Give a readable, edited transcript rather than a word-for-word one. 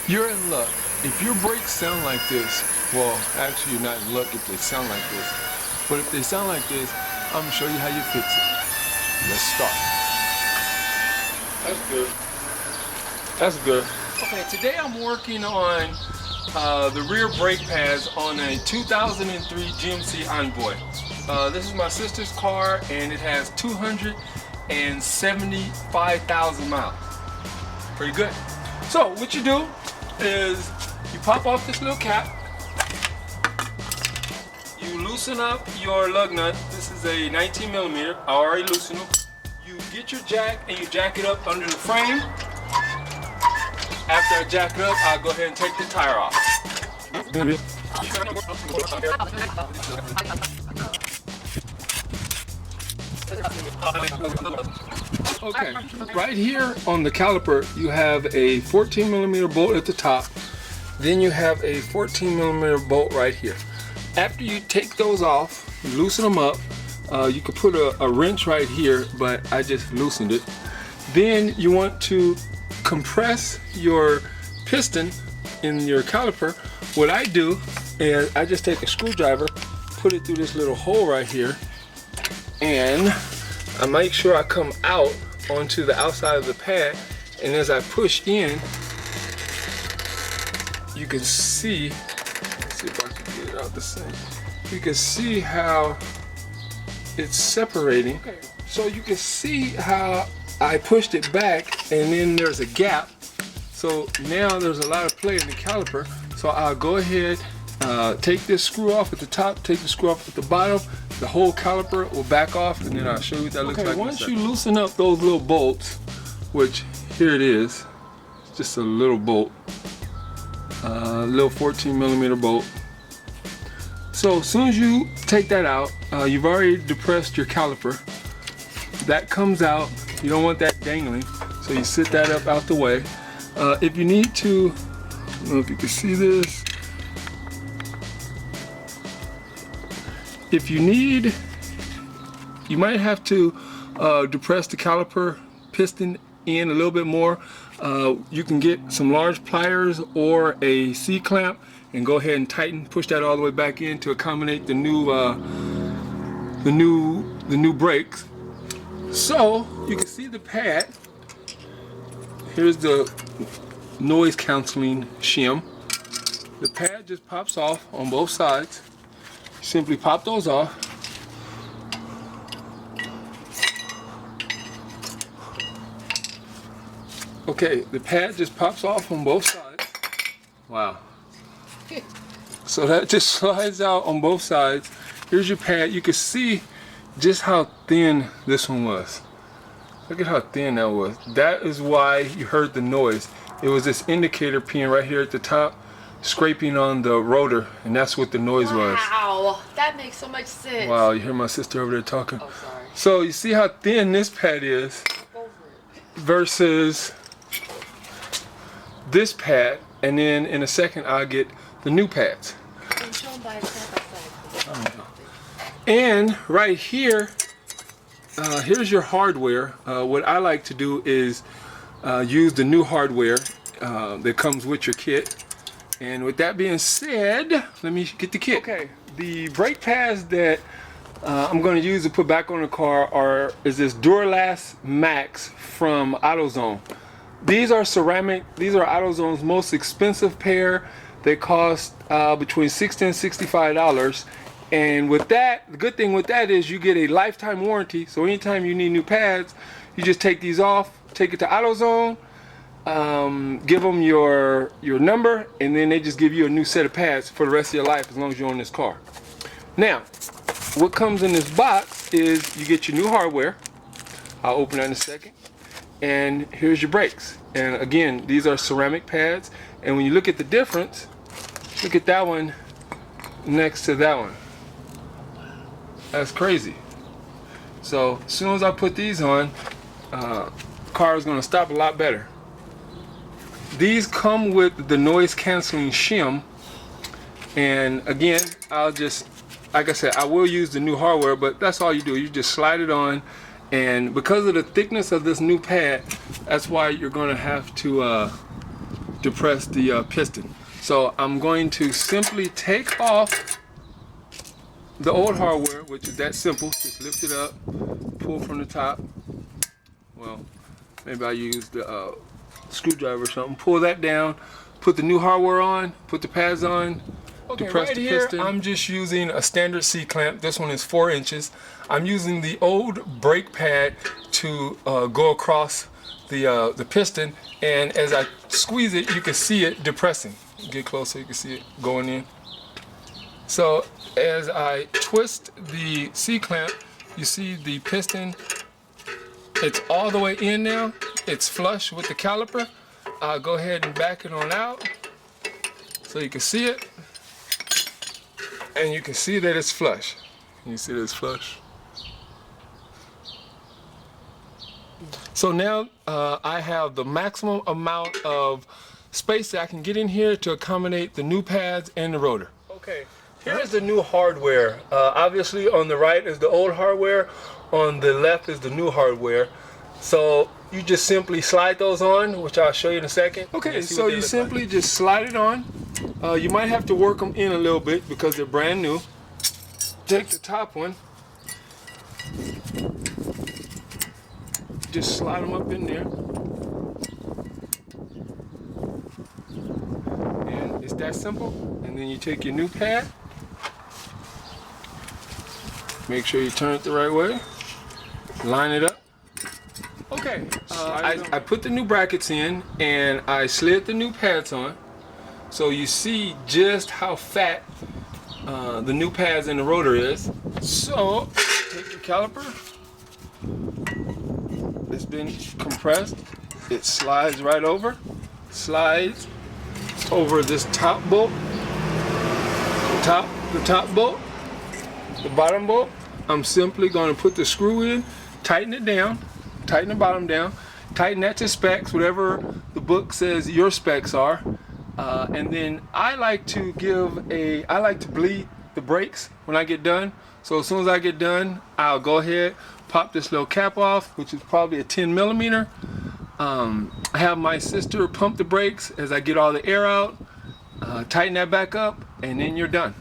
You're in luck. If your brakes sound like this, well, actually you're not in luck if they sound like this. But if they sound like this, I'm gonna show you how you fix it. Let's start. That's good. That's good. Okay, today I'm working on the rear brake pads on a 2003 GMC Envoy. This is my sister's car and it has 275,000 miles. Pretty good. So what you do is you pop off this little cap, you loosen up your lug nut. This is a 19 millimeter. I already loosened them. You get your jack and you jack it up under the frame. After I jack it up, I'll go ahead and take the tire off. Okay, right here on the caliper, you have a 14 millimeter bolt at the top. Then you have a 14 millimeter bolt right here. After you take those off, you loosen them up. You could put a wrench right here, but I just loosened it. Then you want to compress your piston in your caliper. What I do is I just take a screwdriver, put it through this little hole right here, and I make sure I come out onto the outside of the pad, and as I push in, you can see, let's see if I can get it out the same. You can see how it's separating. Okay. So you can see how I pushed it back and then there's a gap. So now there's a lot of play in the caliper. So I'll go ahead, take this screw off at the top, take the screw off at the bottom. The whole caliper will back off and then I'll show you what that looks like. Once you loosen up those little bolts, which here it is, it's just a little bolt, little 14 millimeter bolt. So as soon as you take that out, you've already depressed your caliper. That comes out. You don't want that dangling, so you sit that up out the way. If you need to, I don't know if you can see this. If you need, you might have to depress the caliper piston in a little bit more. You can get some large pliers or a C-clamp and go ahead and tighten, push that all the way back in to accommodate the new brakes. So you can see the pad. Here's the noise canceling shim. The pad just pops off on both sides. You simply pop those off. Okay, the pad just pops off on both sides. Wow. So that just slides out on both sides. Here's your pad. You can see just how thin this one was. Look at how thin that was. That is why you heard the noise. It was this indicator pin right here at the top scraping on the rotor, and that's what the noise was. Wow, that makes so much sense. Wow, you hear my sister over there talking? Oh, sorry. So you see how thin this pad is versus this pad, and then in a second I'll get the new pads. And right here, here's your hardware. What I like to do is use the new hardware that comes with your kit. And with that being said, let me get the kit. Okay, the brake pads that I'm going to use to put back on the car is this Duralast Max from Autozone. These are ceramic. These are Autozone's most expensive pair. They cost between $60 and $65. And with that, the good thing with that is you get a lifetime warranty. So anytime you need new pads, you just take these off, take it to Autozone, give them your number, and then they just give you a new set of pads for the rest of your life as long as you're on this car. Now, what comes in this box is you get your new hardware. I'll open that in a second. And here's your brakes. And again, these are ceramic pads. And when you look at the difference, look at that one next to that one. That's crazy. So as soon as I put these on, car is going to stop a lot better. These come with the noise canceling shim, and again, I'll just, like I said, I will use the new hardware, but that's all you do. You just slide it on, and because of the thickness of this new pad, that's why you're going to have to depress the piston. So I'm going to simply take off the old hardware, which is that simple. Just lift it up, pull from the top. Well, maybe I use the screwdriver or something. Pull that down, put the new hardware on, put the pads on, depress right the here, piston. I'm just using a standard C-clamp. This one is 4 inches. I'm using the old brake pad to go across the piston, and as I squeeze it, you can see it depressing. Get closer, you can see it going in. So as I twist the C-clamp, you see the piston, it's all the way in now. It's flush with the caliper. I'll go ahead and back it on out so you can see it. And you can see that it's flush. You see that it's flush. So now I have the maximum amount of space that I can get in here to accommodate the new pads and the rotor. Okay, here is the new hardware. Obviously on the right is the old hardware, on the left is the new hardware. So you just simply slide those on, which I'll show you in a second. Okay, so you simply just slide it on. You might have to work them in a little bit because they're brand new. Take the top one, just slide them up in there. And it's that simple. And then you take your new pad, make sure you turn it the right way, line it up. Okay, I put the new brackets in and I slid the new pads on. So you see just how fat the new pads and the rotor is. So take your caliper. It's been compressed. It slides right over. Slides over this top bolt. The top bolt. The bottom bolt. I'm simply going to put the screw in, tighten it down, tighten the bottom down, tighten that to specs, whatever the book says your specs are. And then I like to bleed the brakes when I get done. So as soon as I get done, I'll go ahead, pop this little cap off, which is probably a 10 millimeter. I have my sister pump the brakes as I get all the air out, tighten that back up, and then you're done.